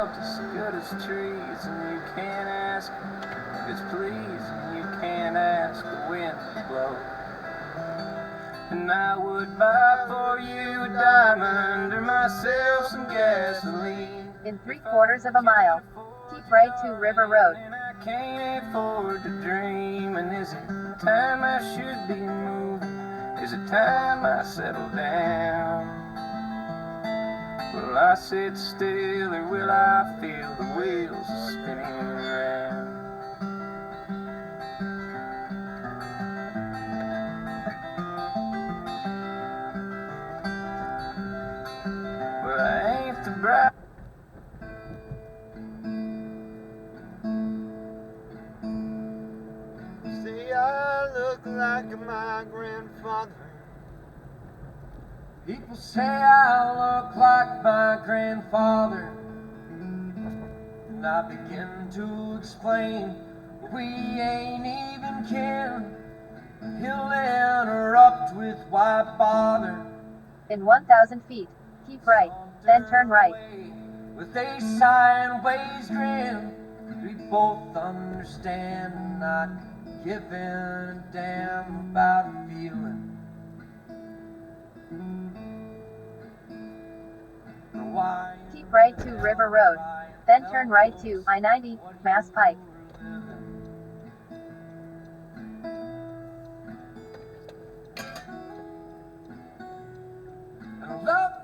As good as trees, and you can't ask if it's pleasing. You can't ask the wind to blow. And I would buy for you a diamond or myself some gasoline. In 3/4 of a mile, keep right to River Road. And I can't afford to dream. And is it time I should be moving? Is it time I settle down? Will I sit still or will I feel the wheels spinning around? Well, I ain't the bride. Say I look like my grandfather. People say I look like my grandfather, and I begin to explain we ain't even kin. He'll interrupt with why bother. In 1,000 feet, keep right, then turn right. With a sigh and Wade's grin, we both understand, not giving a damn about feeling. Why Keep right to River Road, then turn right to I-90, Mass Pike.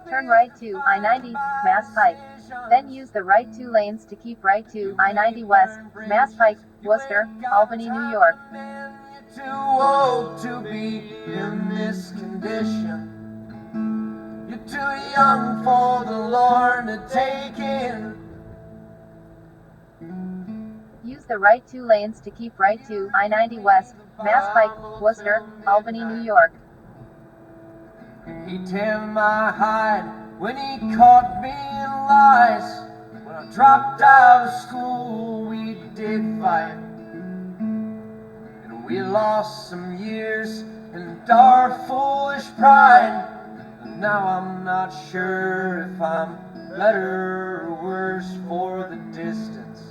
Turn right to I-90, Mass Pike. Then use the right 2 lanes to keep right to I-90 West, Mass Pike, Worcester, Albany, New York. You're too old to be in this condition. You're too young for the Lord to take in. Use the right 2 lanes to keep right to I-90 West, Mass Pike, Worcester, Albany, New York. He tanned my hide when he caught me in lies. When I dropped out of school, we did fight. And we lost some years in our foolish pride. And now I'm not sure if I'm better or worse for the distance.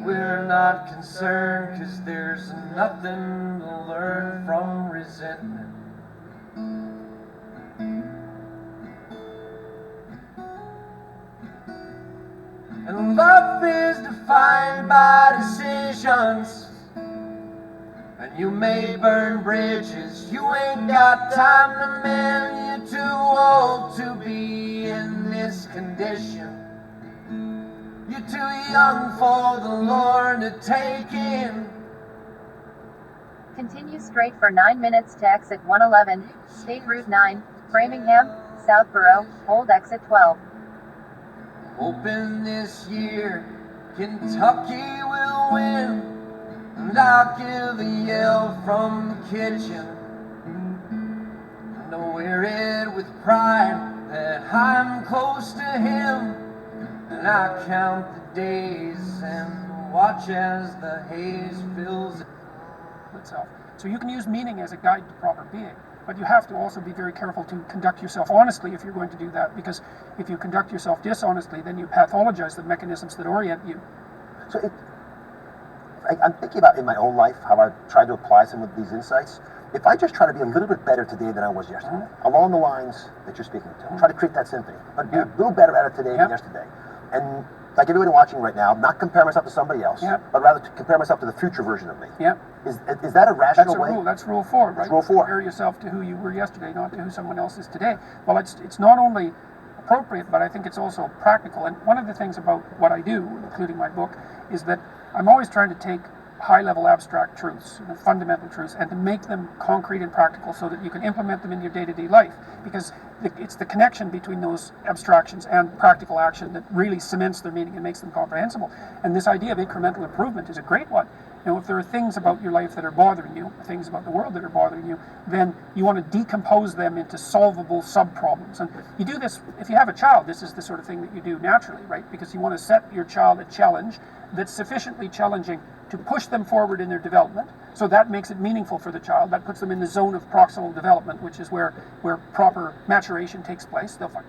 We're not concerned, 'cause there's nothing to learn from resentment. And love is defined by decisions. And you may burn bridges you ain't got time to mend. You're too old to be in this condition. You're too young for the Lord to take in. Continue straight for 9 minutes to exit 111, State Route 9, Framingham, Southborough, Old Exit 12. Hoping this year Kentucky will win. And I'll give a yell from the kitchen. And I'll wear it with pride that I'm close to him. And I count the days and watch as the haze fills itself. So you can use meaning as a guide to proper being, but you have to also be very careful to conduct yourself honestly if you're going to do that, because if you conduct yourself dishonestly, then you pathologize the mechanisms that orient you. So I'm thinking about in my own life how I've tried to apply some of these insights. If I just try to be a little bit better today than I was yesterday, along the lines that you're speaking to, try to create that symphony, but be a little better at it today than yesterday. And like everybody watching right now, not compare myself to somebody else, but rather to compare myself to the future version of me. Is that a rational way? That's rule 4, right? That's rule 4. Compare yourself to who you were yesterday, not to who someone else is today. Well, it's not only appropriate, but I think it's also practical. And one of the things about what I do, including my book, is that I'm always trying to take high-level abstract truths, fundamental truths, and to make them concrete and practical so that you can implement them in your day-to-day life. Because it's the connection between those abstractions and practical action that really cements their meaning and makes them comprehensible. And this idea of incremental improvement is a great one. You know, if there are things about your life that are bothering you, things about the world that are bothering you, then you want to decompose them into solvable sub-problems. And you do this, if you have a child, this is the sort of thing that you do naturally, right? Because you want to set your child a challenge that's sufficiently challenging to push them forward in their development, So that makes it meaningful for the child. That puts them in the zone of proximal development, which is where proper maturation takes place. They'll find.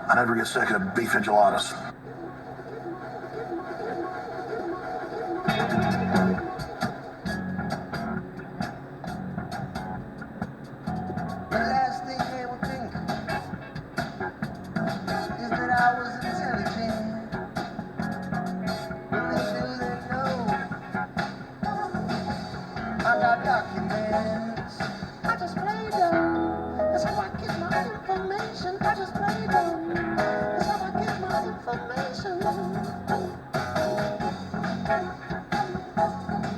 I never get sick of beef enchiladas. The last thing they will think is that I was intelligent. Little do they know I got documents. I just play dumb. That's how I get my information. I just play dumb. That's how I get my information.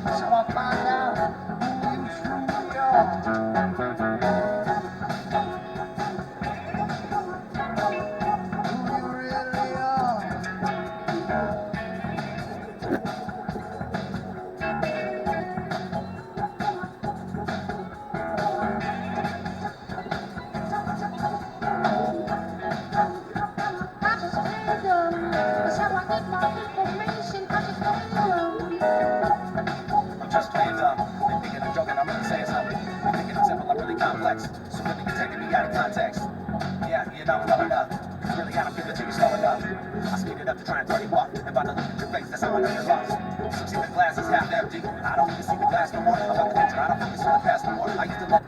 That's how I find out who you truly are. Who you really are. I just play dumb. That's how I get my information. I just play dumb. I'm just playing dumb. They thinking I'm joking, I'm really saying something. They thinking it's simple, I'm really complex. So really you're taking me out of context. Yeah, you know, well enough. Cause really I don't give it to you slow enough. I speed it up to try and throw you off. And by the look at your face, that's how I know you're lost. So see the glass is half empty. I don't even see the glass no more. I'm about the future, I don't focus on the past no more. I used to love.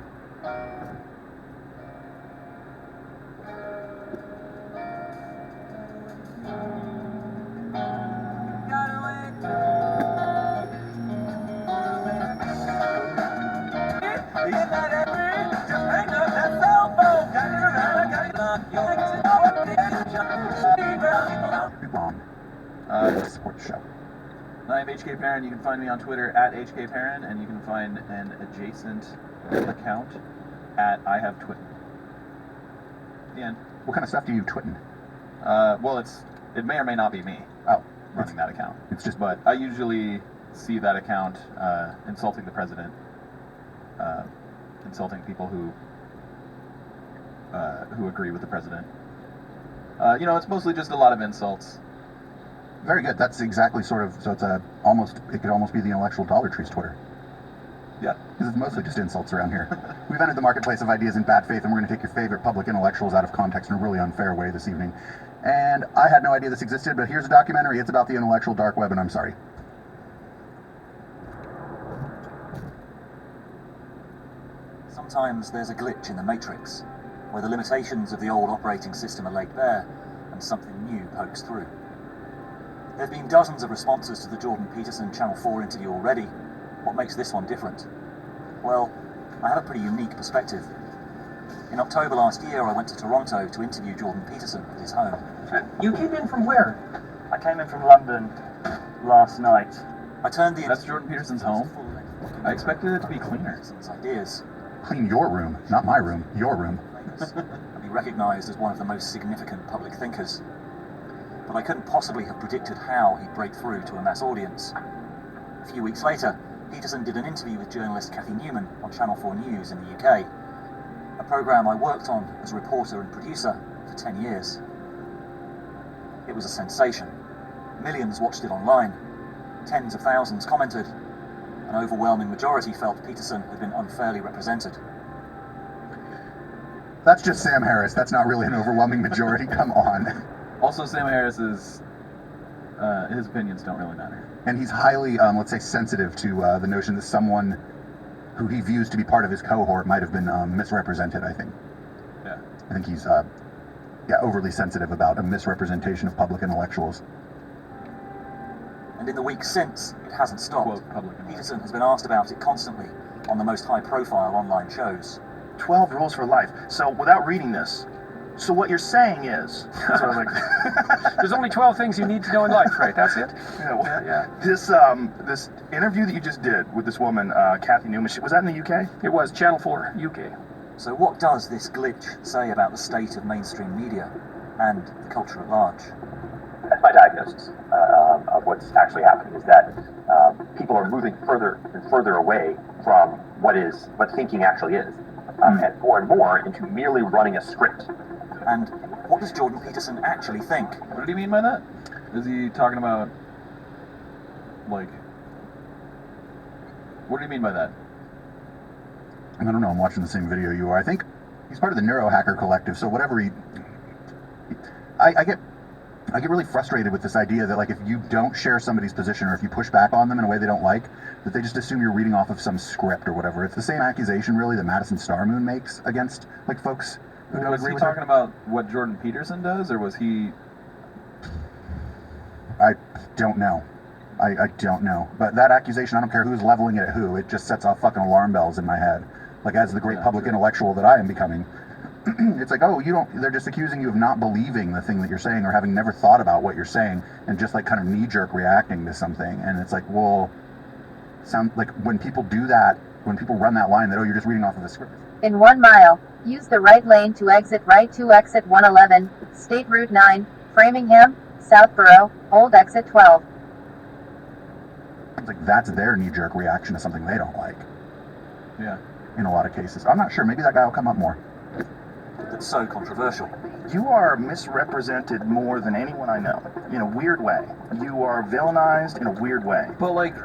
To support the show. I'm HK Perrin. You can find me on Twitter at HK Perrin, and you can find an adjacent account at I Have Twitten. The end. What kind of stuff do you twitten? Well, it may or may not be me Oh, running that account. it's just But I usually see that account insulting the president, insulting people who agree with the president. It's mostly just a lot of insults. very good. That's exactly sort of, so it could almost be the intellectual Dollar Tree's Twitter. Yeah. Because it's mostly just insults around here. We've entered the marketplace of ideas in bad faith, and we're going to take your favorite public intellectuals out of context in a really unfair way this evening. And I had no idea this existed, but here's a documentary. It's about the intellectual dark web, and I'm sorry. Sometimes there's a glitch in the matrix, where the limitations of the old operating system are laid bare, and something new pokes through. There have been dozens of responses to the Jordan Peterson Channel 4 interview already. What makes this one different? Well, I have a pretty unique perspective. In October last year, I went to Toronto to interview Jordan Peterson at his home. You came in from where? I came in from London last night. I turned the That's Jordan Peterson's home? I expected it to be cleaner. Peterson's ideas. Clean your room, not my room, your room. And be recognised as one of the most significant public thinkers. But I couldn't possibly have predicted how he'd break through to a mass audience. A few weeks later, Peterson did an interview with journalist Cathy Newman on Channel 4 News in the UK, a programme I worked on as a reporter and producer for 10 years. It was a sensation. Millions watched it online. Tens of thousands commented. An overwhelming majority felt Peterson had been unfairly represented. That's just Sam Harris. That's not really an overwhelming majority. Come on. Also, Sam Harris's his opinions don't really matter. And he's highly, let's say, sensitive to the notion that someone who he views to be part of his cohort might have been misrepresented, I think. Yeah. I think he's overly sensitive about a misrepresentation of public intellectuals. And in the weeks since, it hasn't stopped. Quote, public intellectuals. Peterson has been asked about it constantly on the most high-profile online shows. 12 rules for life. So without reading this, so what you're saying is, so I was like, There's only 12 things you need to know in life, right? That's it? yeah. This interview that you just did with this woman, Kathy Newman, was that in the UK? It was Channel 4 UK. So what does this glitch say about the state of mainstream media and the culture at large? That's my diagnosis of what's actually happening, is that people are moving further and further away from what thinking actually is, and more into merely running a script. And what does Jordan Peterson actually think? What did he mean by that? Is he talking about, like, what do you mean by that? I don't know, I'm watching the same video you are. I think he's part of the Neurohacker Collective, so whatever I get really frustrated with this idea that, like, if you don't share somebody's position or if you push back on them in a way they don't like, that they just assume you're reading off of some script or whatever. It's the same accusation, really, that Madison Starmoon makes against, like, folks who don't Was agree he with her. talking about what Jordan Peterson does, or was he... I don't know. I don't know. But that accusation, I don't care who's leveling it at who, it just sets off fucking alarm bells in my head. Like, as the great public intellectual that I am becoming, it's like, oh, they're just accusing you of not believing the thing that you're saying or having never thought about what you're saying and just, like, kind of knee-jerk reacting to something. And it's like, well, when people do that, when people run that line that, oh, you're just reading off of a script. In 1 mile, use the right lane to exit right to exit 111, State Route 9, Framingham, Southborough, Old Exit 12. It's like that's their knee-jerk reaction to something they don't like. Yeah. In a lot of cases. I'm not sure. Maybe that guy will come up more. That's so controversial. You are misrepresented more than anyone I know, in a weird way. You are villainized in a weird way. But, like,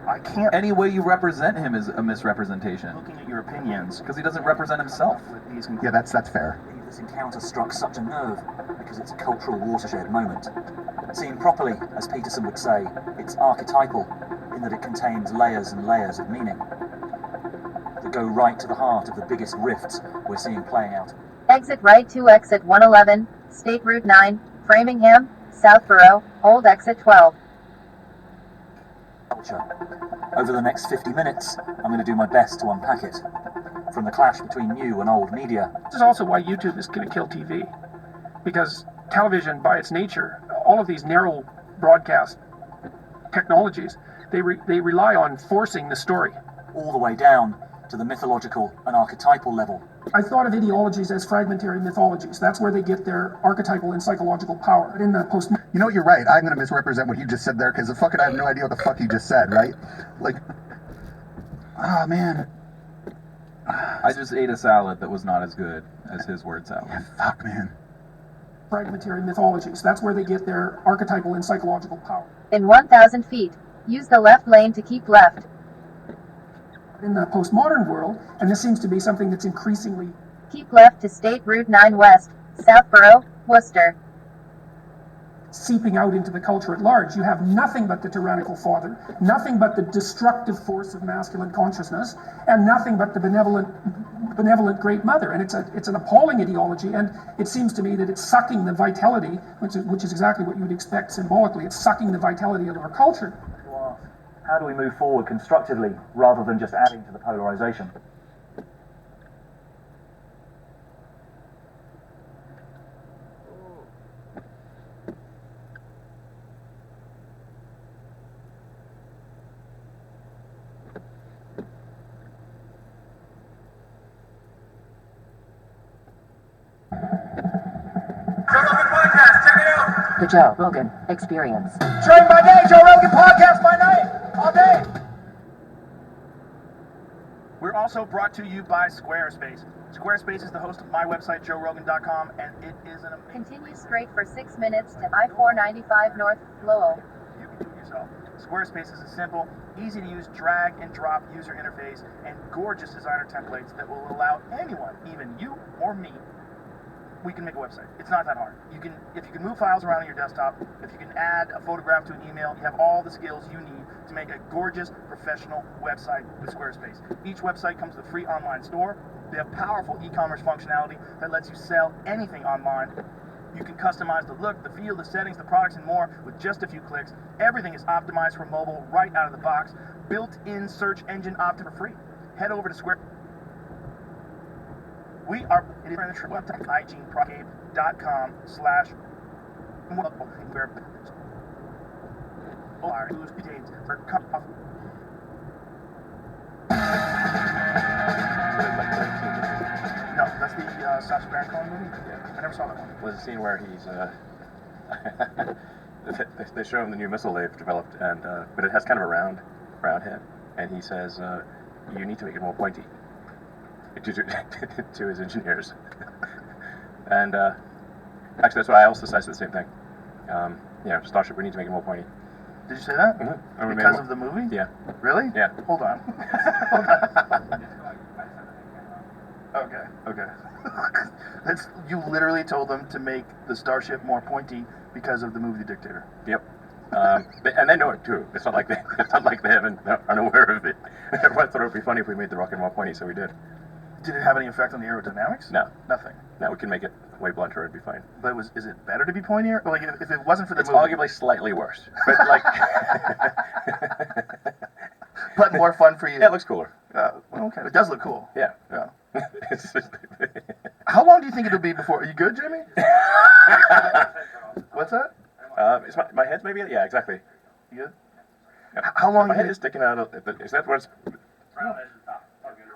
I can't... any way you represent him is a misrepresentation. Looking at your opinions... Because he doesn't represent himself. Yeah, that's fair. This encounter struck such a nerve because it's a cultural watershed moment. Seen properly, as Peterson would say, it's archetypal in that it contains layers and layers of meaning that go right to the heart of the biggest rifts we're seeing playing out. Exit right to exit 111, State Route 9, Framingham, Southborough, Old Exit 12. Culture. Over the next 50 minutes, I'm going to do my best to unpack it. From the clash between new and old media. This is also why YouTube is going to kill TV. Because television, by its nature, all of these narrow broadcast technologies, they rely on forcing the story. All the way down to the mythological and archetypal level. I thought of ideologies as fragmentary mythologies. That's where they get their archetypal and psychological power. But in the post... You know what, you're right. I'm going to misrepresent what you just said there, because I have no idea what the fuck you just said, right? Like, oh, man. I just ate a salad that was not as good as his word salad. Yeah, fuck, man. Fragmentary mythologies. That's where they get their archetypal and psychological power. In 1,000 feet, use the left lane to keep left. In the postmodern world, and this seems to be something that's increasingly... Keep left to State Route 9 West, Southborough, Worcester. Seeping out into the culture at large. You have nothing but the tyrannical father, nothing but the destructive force of masculine consciousness, and nothing but the benevolent great mother. And it's an appalling ideology, and it seems to me that it's sucking the vitality, which is exactly what you would expect symbolically. It's sucking the vitality of our culture. How do we move forward constructively rather than just adding to the polarization? The Joe Rogan Experience. Drink by day, Joe Rogan Podcast by night, all day. We're also brought to you by Squarespace. Squarespace is the host of my website, joerogan.com, and it is an amazing... Continue straight for 6 minutes to I-495 North, Lowell. You can do it yourself. Squarespace is a simple, easy to use drag and drop user interface and gorgeous designer templates that will allow anyone, even you or me, we can make a website. It's not that hard. If you can move files around on your desktop, if you can add a photograph to an email, you have all the skills you need to make a gorgeous, professional website with Squarespace. Each website comes with a free online store. They have powerful e-commerce functionality that lets you sell anything online You can customize the look, the feel, the settings, the products, and more with just a few clicks. Everything is optimized for mobile right out of the box. Built-in search engine optimized for free. Head over to Square. We are IGeneProcape.com/ No, that's the Sacha Baron Cohen movie? Yeah. I never saw that one. Was a scene where he's they show him the new missile they've developed, and but it has kind of a round head, and he says, "You need to make it more pointy." To his engineers, and actually that's why I also said the same thing. Starship, we need to make it more pointy. Did you say that? Mm-hmm. Because of the movie? Yeah. Really? Yeah. Hold on. Okay. You literally told them to make the Starship more pointy because of the movie The Dictator. Yep. And they know it too. It's not like they aren't aware of it. Everyone thought it would be funny if we made the rocket more pointy, so we did. Did it have any effect on the aerodynamics? No. Nothing. No, we can make it way blunter. It'd be fine. But is it better to be pointier? Like if it wasn't for the movie, it's arguably slightly worse, but like, but more fun for you. Yeah, it looks cooler. Okay, it does look cool. Yeah. How long do you think it'll be before? Are you good, Jimmy? What's that? It's my head's maybe. Yeah, exactly. You good? Yeah. How long? My head is sticking out. Is that what it's?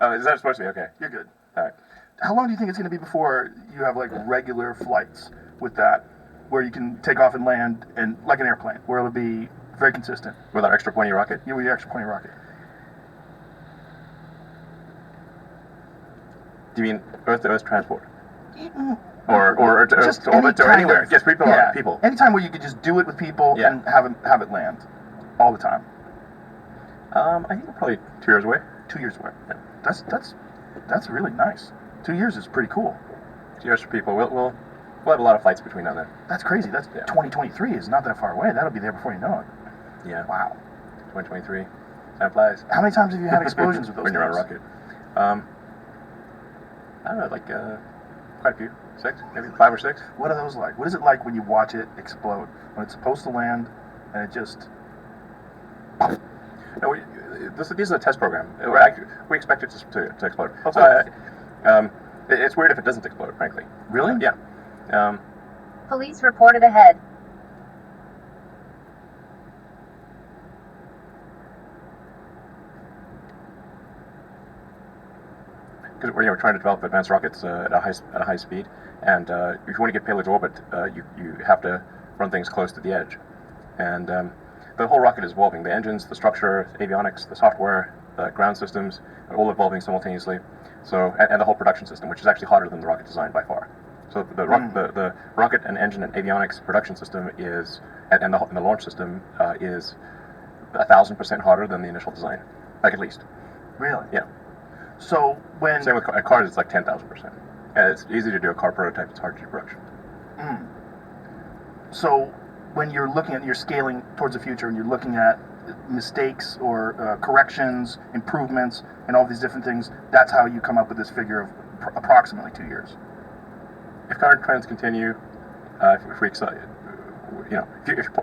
Oh, is that supposed to be? Okay. You're good. All right. How long do you think it's going to be before you have like regular flights with that, where you can take off and land and like an airplane, where it'll be very consistent? With our extra pointy rocket? Yeah, with your extra pointy rocket. Do you mean Earth-to-Earth transport? Or to Earth to orbit or anywhere? Yes, people. Anytime where you could just do it with people and have it land all the time. I think we're probably 2 years away. 2 years away. Yeah. That's really nice. 2 years is pretty cool. 2 years for people. We'll have a lot of flights between now and then. That's crazy. That's 2023 is not that far away. That'll be there before you know it. Yeah. Wow. 2023. Time flies. How many times have you had explosions with those when you're on a rocket? I don't know, like quite a few. 6, maybe 5 or 6. What are those like? What is it like when you watch it explode? When it's supposed to land and it just... No, this is a test program. Right. We expect it to explode. Okay. So, it's weird if it doesn't explode, frankly. Really? Yeah. Police reported ahead. Because we're trying to develop advanced rockets at a high speed, and if you want to get payload to orbit, you have to run things close to the edge, and the whole rocket is evolving. The engines, the structure, avionics, the software, the ground systems are all evolving simultaneously. So, and the whole production system, which is actually harder than the rocket design by far. So the rocket and engine and avionics production system is, and the launch system is 1,000% harder than the initial design, like at least. Really? Yeah. So when same with cars, it's like 10,000%. And it's easy to do a car prototype. It's hard to do production. So when you're looking at, you're scaling towards the future, and you're looking at mistakes or corrections, improvements, and all these different things, that's how you come up with this figure of approximately 2 years. If current trends continue, if you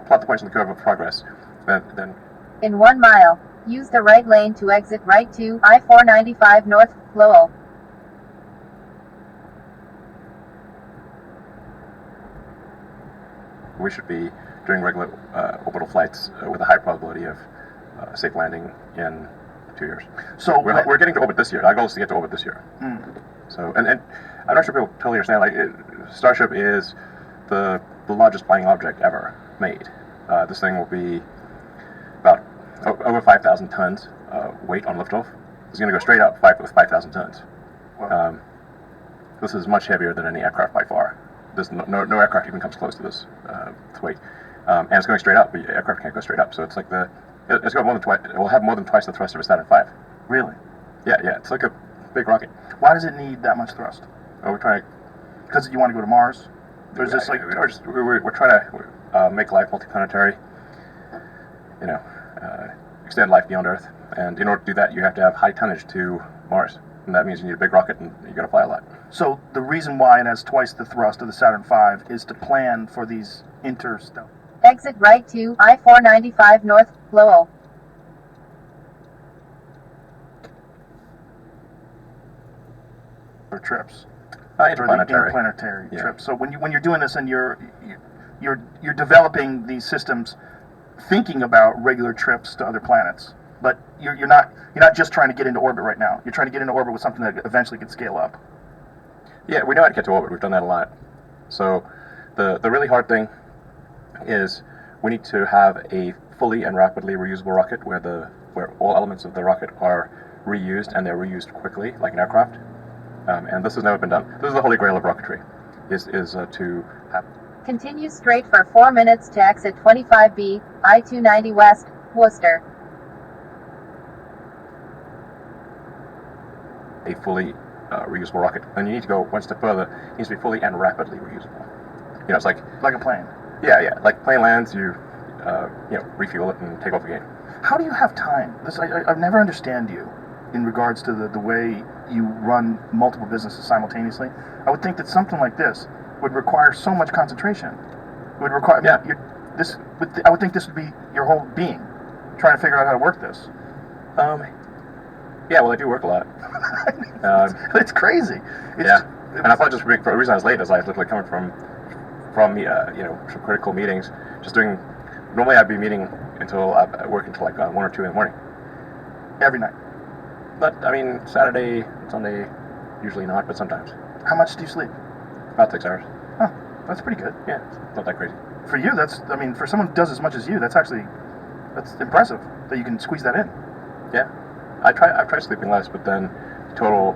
plot the points on the curve of progress, then in 1 mile, use the right lane to exit right to I-495 North, Lowell. we should be doing regular orbital flights with a high probability of safe landing in 2 years. So we're getting to orbit this year. Our goal is to get to orbit this year. So, and I'm not sure people totally understand. Like, Starship is the largest flying object ever made. This thing will be about over 5,000 tons weight on liftoff. It's going to go straight up with 5,000 tons. Wow. This is much heavier than any aircraft by far. There's no aircraft even comes close to this weight, and it's going straight up. But aircraft can't go straight up, so it's like it's got more than twice. It will have more than twice the thrust of a Saturn V. Really? Yeah. It's like a big rocket. Why does it need that much thrust? Oh, we're trying. Because you want to go to Mars. There's just like we're trying to make life multiplanetary. Extend life beyond Earth, and in order to do that, you have to have high tonnage to Mars, and that means you need a big rocket, and you got to fly a lot. So the reason why it has twice the thrust of the Saturn V is to plan for these interstellar Exit right to I-495 North, Lowell. trips. Interplanetary. Interplanetary Yeah. trips. So when you're doing this and you're developing these systems, thinking about regular trips to other planets, but you're not just trying to get into orbit right now. You're trying to get into orbit with something that eventually could scale up. Yeah, we know how to get to orbit. We've done that a lot. So the really hard thing is we need to have a fully and rapidly reusable rocket where all elements of the rocket are reused and they're reused quickly, like an aircraft. And this has never been done. This is the holy grail of rocketry, is to have. Continue straight for 4 minutes to exit 25B, I-290 West, Worcester. A fully reusable rocket. Then you need to go one step further. It needs to be fully and rapidly reusable. You know, it's like a plane. Yeah. Like plane lands, you refuel it and take off again. How do you have time? I've never understand you in regards to the way you run multiple businesses simultaneously. I would think that something like this would require so much concentration. It would require. I would think this would be your whole being, trying to figure out how to work this. Yeah, well, I do work a lot. It's crazy. And I thought just for the reason I was late is I was literally coming from some critical meetings. Just doing. Normally I'd be meeting until I work until like 1 or 2 in the morning. Every night. But I mean, Saturday, Sunday, usually not, but sometimes. How much do you sleep? About 6 hours. Huh, that's pretty good. Yeah, it's not that crazy. For you, for someone who does as much as you, that's impressive that you can squeeze that in. Yeah, I've tried sleeping less, but then total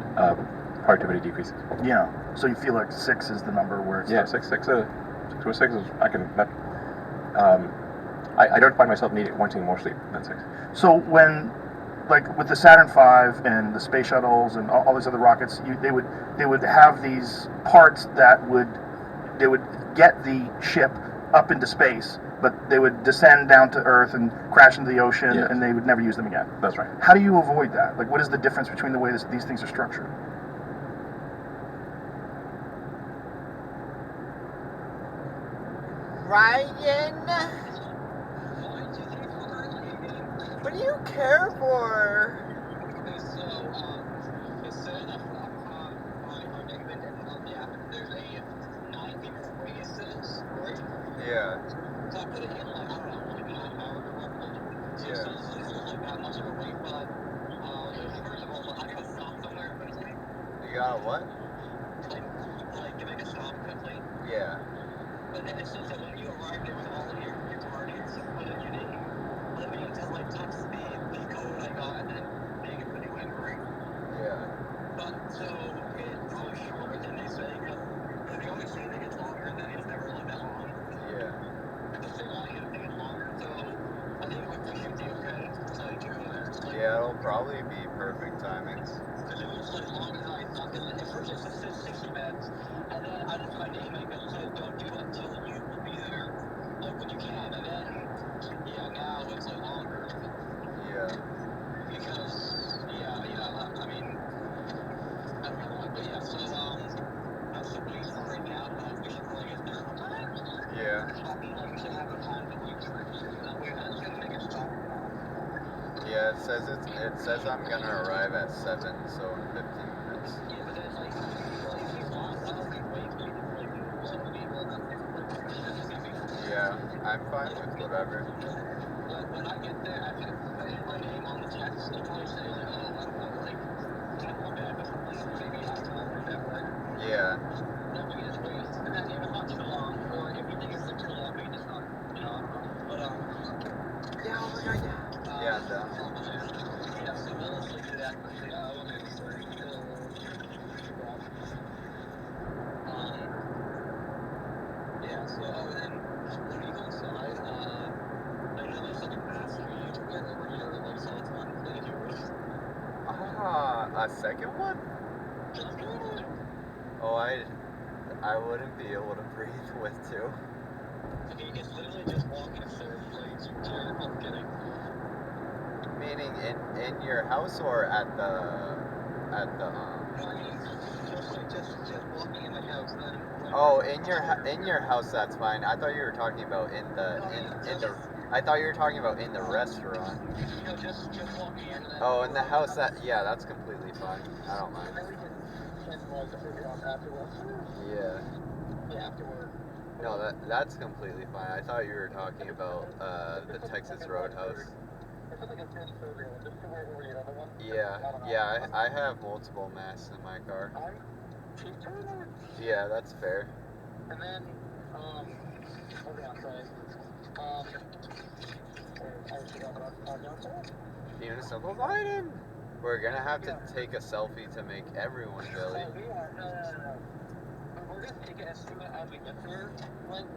productivity decreases. Yeah, so you feel like 6 is the number where it's... Yeah, 6 to 6 is, I don't find myself wanting more sleep than 6. So when, like with the Saturn V and the space shuttles and all these other rockets, they would have these parts that would get the ship up into space, but they would descend down to Earth and crash into the ocean, and they would never use them again. That's right. How do you avoid that? Like, what is the difference between the way these things are structured? Ryan, what do you care for? Yeah. You got a what? Yeah. But then it's just that when you arrive there with all of your targets, with a unique limiting to like top speed, the code I got, and then being a pretty wavering. Yeah. But so it goes shorter than they say, because they always say that it's longer, and then it's never really that long. Yeah. Because they want you to think it's longer, so I think we should be okay. So yeah, it'll probably be perfect timings. Because it was like long as I thought. At first it said 60 minutes, and then I looked at my name and it said don't do it until you will be there, like when you can, and then now it's like longer. Yeah. Because I mean, I don't know, but yeah, so that's the place for right now, but we should really get there on time. Yeah. We should have a time to wait for it, that way that's gonna make it stop. Yeah, it says I'm gonna arrive at 7, so in 15 minutes. Yeah, but then like yeah, I'm fine with whatever. When I get there, I can put in my name on the text. They'll probably say like, oh, I don't know, like, can't go back or something. Maybe you have to order that work. Yeah. Then we can just wait. And then if it's not too long, or if you think it's too long, we can just not, I don't know. But yeah, oh my god, yeah. Yeah, I'm down. Yeah, so we'll just do that. Yeah, so then when you go inside, I know there's like a mask for you to wear over your like cell phone and your wrist. A second one? Oh, I wouldn't be able to breathe with two. Okay, you can literally just walk in a third place. I'm kidding. Meaning in your house or at the walking in my house. Then Oh, in your house, that's fine. I thought you were talking about in the I thought you were talking about in the restaurant. Just walking in. Oh, in the house, that's completely fine. I don't mind. Yeah. Afterward. No, that's completely fine. I thought you were talking about the Texas Roadhouse. Yeah, I have multiple masks in my car. Yeah, that's fair. And then, hold on, sorry. Municipal Biden! We're gonna have to take a selfie to make everyone Billy. We're gonna take it as soon as we get there.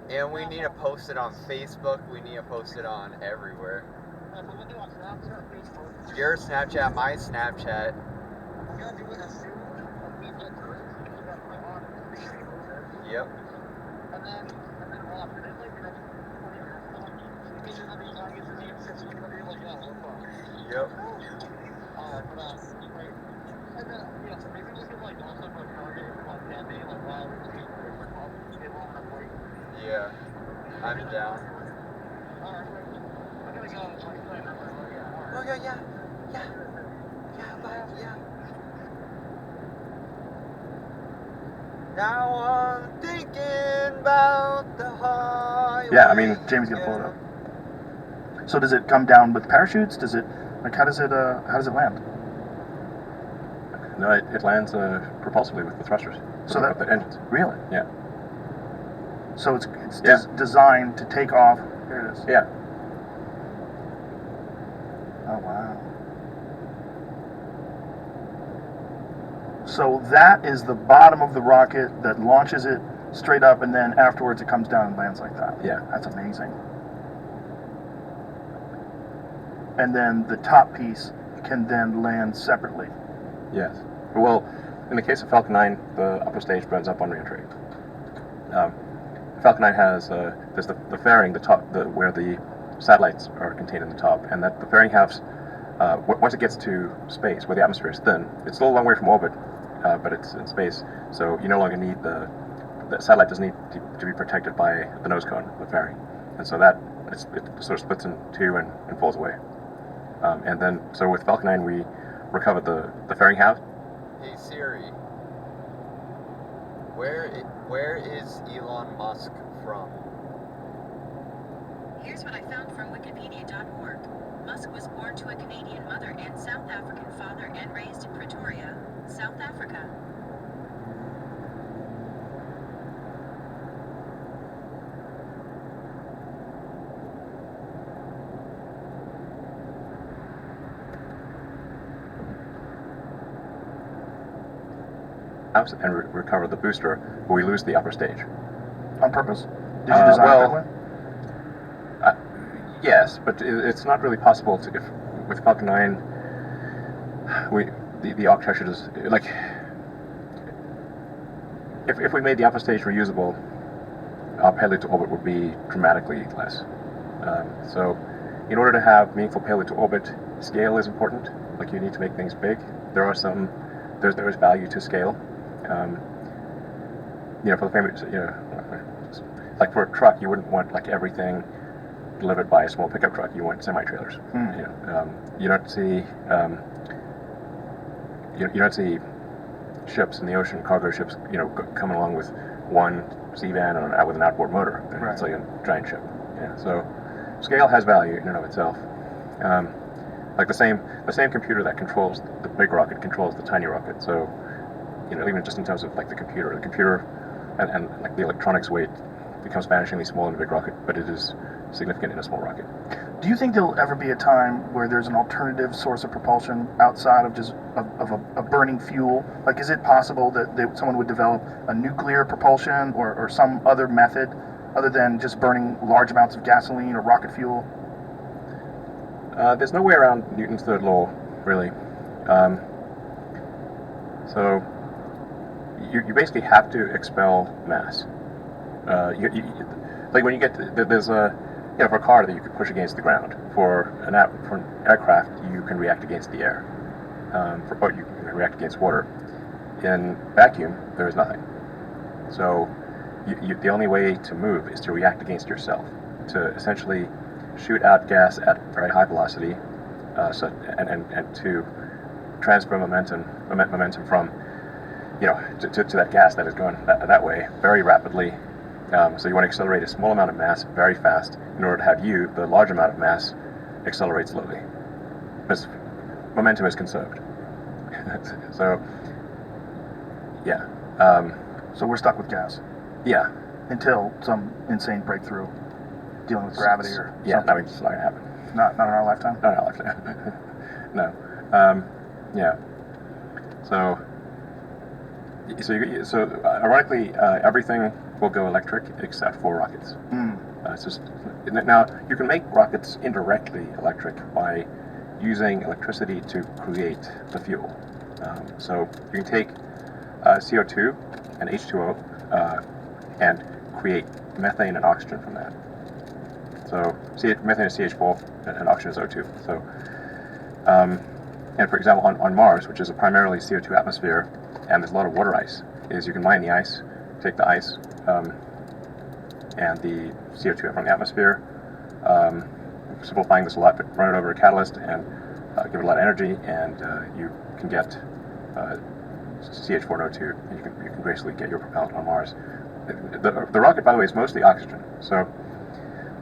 And we need to post it on Facebook. We need to post it on everywhere. Your Snapchat, my Snapchat. We're gonna do it as soon as we get there. Yep. And then off. And then Yep. Yeah, I'm down. Oh yeah. Now I'm thinking about the highway. Yeah, I mean, Jamie's gonna pull it up. So does it come down with parachutes? Does it, like, how does it land? No, it lands propulsively with the thrusters. So with the engines. Really? Yeah. So it's designed to take off. Here it is. Yeah. Oh wow. So that is the bottom of the rocket that launches it straight up, and then afterwards it comes down and lands like that. Yeah. That's amazing. And then the top piece can then land separately. Yes. Well, in the case of Falcon 9, the upper stage burns up on reentry. Falcon 9 has there's the fairing, the top, where the satellites are contained in the top, and that the fairing halves, once it gets to space, where the atmosphere is thin, it's still a long way from orbit, but it's in space, so you no longer need the satellite doesn't need to be protected by the nose cone, the fairing, and so that it sort of splits in two and falls away. And then, so with Falcon 9, we recovered the fairing half. Hey Siri, where is Elon Musk from? Here's what I found from Wikipedia.org. Musk was born to a Canadian mother and South African father and raised in Pretoria, South Africa. And recover the booster, but we lose the upper stage. On purpose? Did you design it that way? Yes, but it's not really possible to. With Falcon 9, the architecture is like. If we made the upper stage reusable, our payload to orbit would be dramatically less. So, in order to have meaningful payload to orbit, scale is important. Like, you need to make things big. There is value to scale. For the famous, like for a truck, you wouldn't want like everything delivered by a small pickup truck. You want semi-trailers. You don't see you don't see ships in the ocean, cargo ships, coming along with one C-van with an outboard motor. Right. It's like a giant ship. Yeah. So scale has value in and of itself. Like the same computer that controls the big rocket controls the tiny rocket. So even just in terms of like the computer and like the electronics weight becomes vanishingly small in a big rocket, but it is significant in a small rocket. Do you think there'll ever be a time where there's an alternative source of propulsion outside of just a burning fuel? Like, is it possible that someone would develop a nuclear propulsion or some other method other than just burning large amounts of gasoline or rocket fuel? There's no way around Newton's third law, really. So you basically have to expel mass. Like when you get there's for a car that you could push against the ground. For an aircraft, you can react against the air. Or you can react against water. in vacuum, there is nothing. So the only way to move is to react against yourself, to essentially shoot out gas at very high velocity, and to transfer momentum from, to that gas that is going that way very rapidly. So you want to accelerate a small amount of mass very fast in order to have the large amount of mass, accelerate slowly. Because momentum is conserved. So, yeah. So we're stuck with gas. Yeah. Until some insane breakthrough dealing with gravity or something. something. It's not going to happen. Not in our lifetime? Not in our lifetime. No. Yeah. So ironically, everything will go electric except for rockets. It's just now you can make rockets indirectly electric by using electricity to create the fuel. So you can take CO2 and H2O and create methane and oxygen from that. So methane is CH4 and oxygen is O2. So and for example, on Mars, which is a primarily CO2 atmosphere, and there's a lot of water ice, is you can mine the ice, take the ice and the CO2 from the atmosphere, simplifying this a lot, but run it over a catalyst and give it a lot of energy, and you can get CH4 and O2, and you can basically get your propellant on Mars. The rocket, by the way, is mostly oxygen. So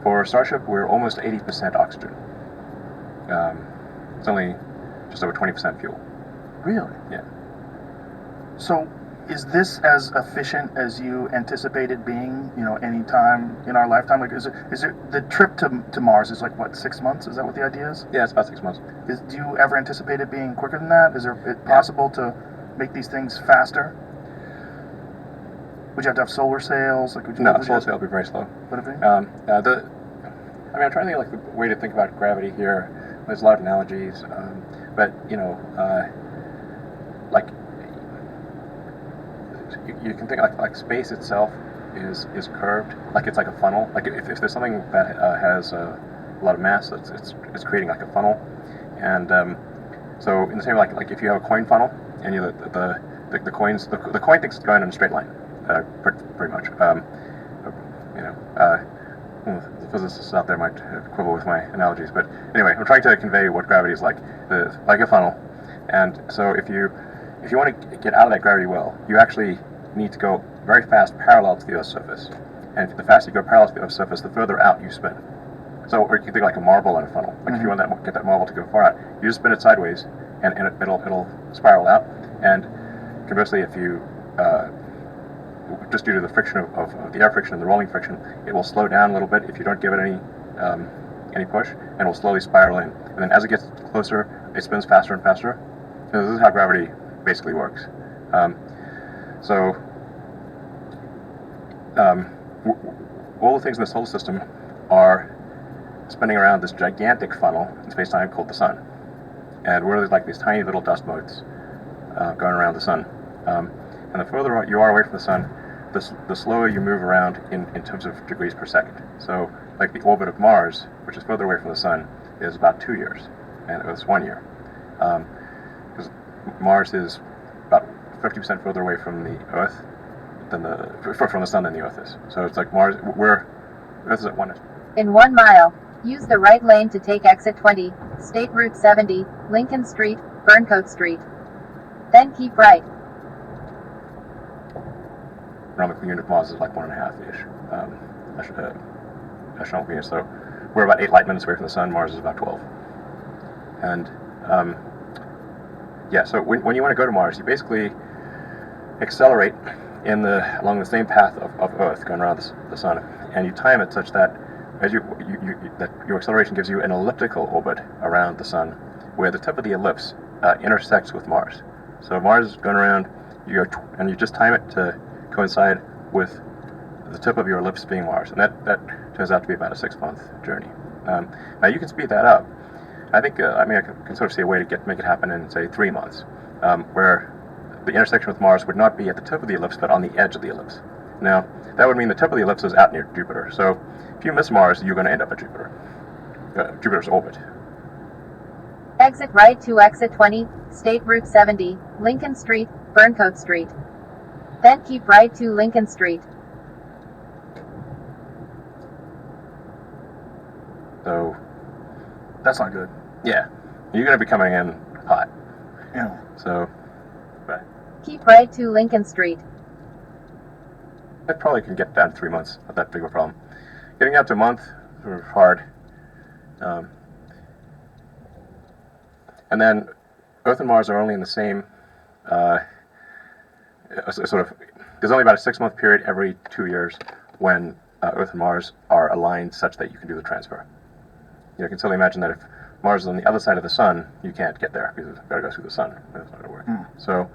for Starship, we're almost 80% oxygen. It's only just over 20% fuel. Really? Yeah. So is this as efficient as you anticipated being, any time in our lifetime? Like, is it the trip to Mars is like, what, 6 months? Is that what the idea is? Yeah, it's about 6 months. Do you ever anticipate it being quicker than that? Is it possible to make these things faster? Would you have solar sails? No, solar sail would be very slow. Would it be? I'm trying to think the way to think about gravity here. There's a lot of analogies, but you can think like space itself is curved, like it's like a funnel. Like if there's something that has a lot of mass, it's creating like a funnel, and so in the same like if you have a coin funnel and the coin thinks it's going in a straight line, pretty much. The physicists out there might quibble with my analogies, but anyway, I'm trying to convey what gravity is like a funnel. And so if you want to get out of that gravity well, you actually need to go very fast parallel to the Earth's surface. And the faster you go parallel to the Earth's surface, the further out you spin. So, or you can think like a marble in a funnel. Like if you want to get that marble to go far out, you just spin it sideways, and it'll spiral out. And conversely, if you just due to the friction of the air friction and the rolling friction, it will slow down a little bit if you don't give it any push, and it will slowly spiral in. And then as it gets closer, it spins faster and faster. So this is how gravity basically works. All the things in the solar system are spinning around this gigantic funnel in space-time called the sun. And we're like these tiny little dust motes going around the sun. And the further you are away from the sun, the slower you move around in terms of degrees per second. So like the orbit of Mars, which is further away from the sun, is about 2 years, and Earth's 1 year. Because Mars is about 50% further away from the Earth from the sun than the Earth is. So it's like Earth is at 1. In 1 mile, use the right lane to take exit 20, State Route 70, Lincoln Street, Burncoat Street. Then keep right. Astronomical unit of Mars is like 1.5-ish. Astronomical units. So we're about 8 light minutes away from the sun. Mars is about 12. And so when you want to go to Mars, you basically accelerate along the same path of Earth going around the sun, and you time it such that that your acceleration gives you an elliptical orbit around the sun, where the tip of the ellipse intersects with Mars. So Mars is going around, and you just time it to coincide with the tip of your ellipse being Mars, and that turns out to be about a 6-month journey. Now you can speed that up. I think I can sort of see a way to make it happen in, say, 3 months, where the intersection with Mars would not be at the tip of the ellipse, but on the edge of the ellipse. Now, that would mean the tip of the ellipse is out near Jupiter. So if you miss Mars, you're going to end up at Jupiter's orbit. Exit right to exit 20, State Route 70, Lincoln Street, Burncoat Street. Then keep right to Lincoln Street. So, That's not good. yeah, you're going to be coming in hot. Yeah. So, but Keep right to Lincoln Street. I probably can get down to 3 months. Not that big of a problem. Getting up to a month is hard. And then Earth and Mars are only in the same sort of. There's only about a 6-month period every 2 years when Earth and Mars are aligned such that you can do the transfer. You can certainly imagine that if Mars is on the other side of the Sun, you can't get there because it's got to go through the Sun. That's not going to work. So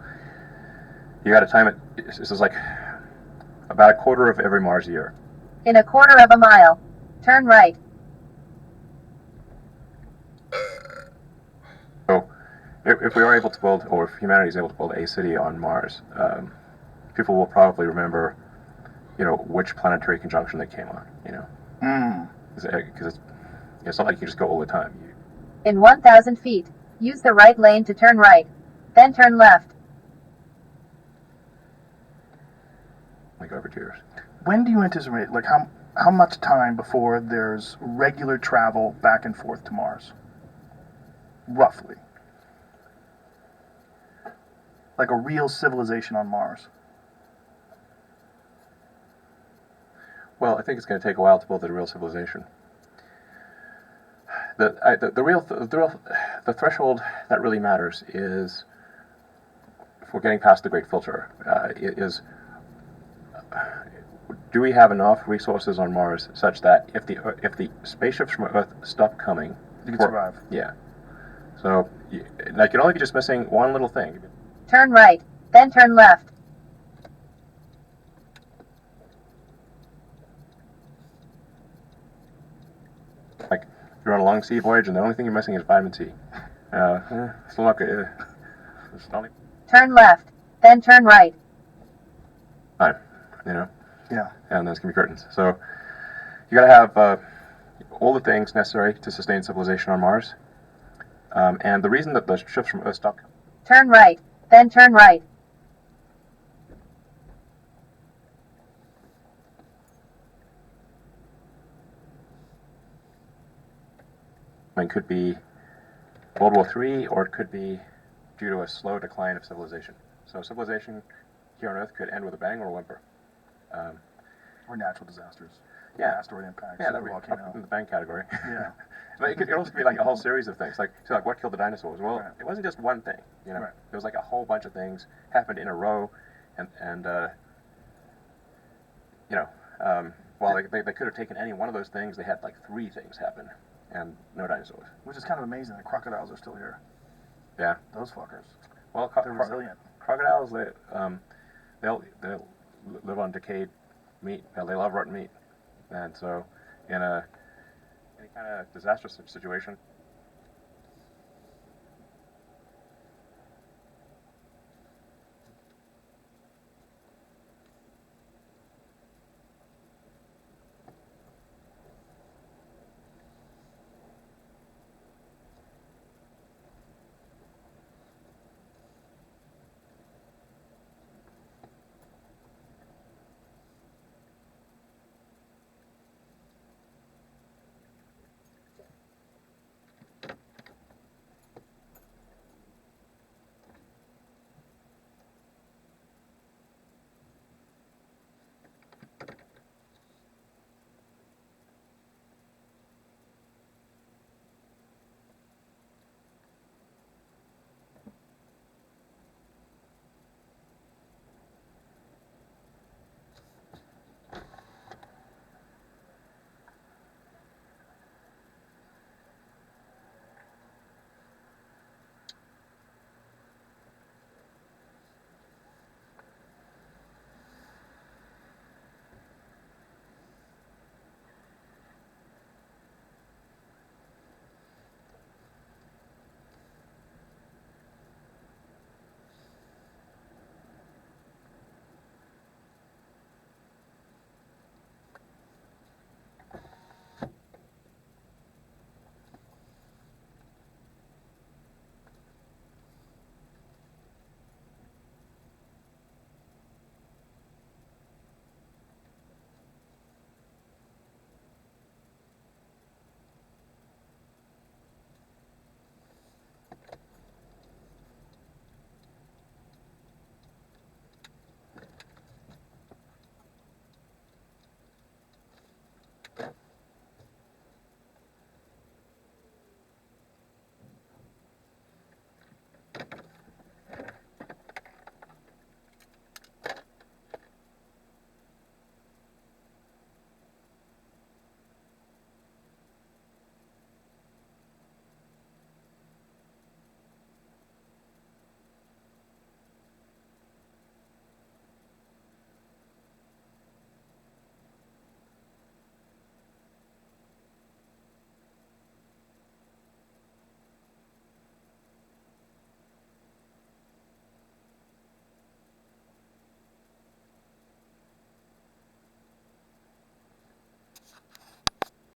you got to time it. This is like about a quarter of every Mars year. In a quarter of a mile, turn right. So if we are able to build, or if humanity is able to build a city on Mars, people will probably remember, which planetary conjunction they came on. Because it's not like you can just go all the time. In 1,000 feet, use the right lane to turn right. Then turn left. Like over 2 years. When do you anticipate, like how much time before there's regular travel back and forth to Mars? Roughly. Like a real civilization on Mars. Well, I think it's going to take a while to build a real civilization. The threshold that really matters is, if we're getting past the Great Filter, do we have enough resources on Mars such that if the spaceships from Earth stop coming, you can survive? Yeah. So, you'd only be just missing one little thing. Turn right, then turn left. Like, you're on a long sea voyage and the only thing you're missing is vitamin C. Still not good. Turn left, then turn right. Time, Yeah. And there's going to be curtains. So, you got to have all the things necessary to sustain civilization on Mars. And the reason that the ships from Earth stop. Turn right, then turn right. It could be World War III, or it could be due to a slow decline of civilization. So civilization here on Earth could end with a bang or a whimper. Or natural disasters. Yeah. Asteroid impacts. Yeah, that'd be up in the bang category. Yeah. But it could also be like a whole series of things. Like what killed the dinosaurs? Well, It wasn't just one thing. Right. There was like a whole bunch of things happened in a row, and while they could have taken any one of those things, they had like 3 things happen, and no dinosaurs. Which is kind of amazing that crocodiles are still here. Yeah. Those fuckers. Well, they're resilient. Crocodiles, they'll live on decayed meat. They love rotten meat, and so in any kind of disastrous situation,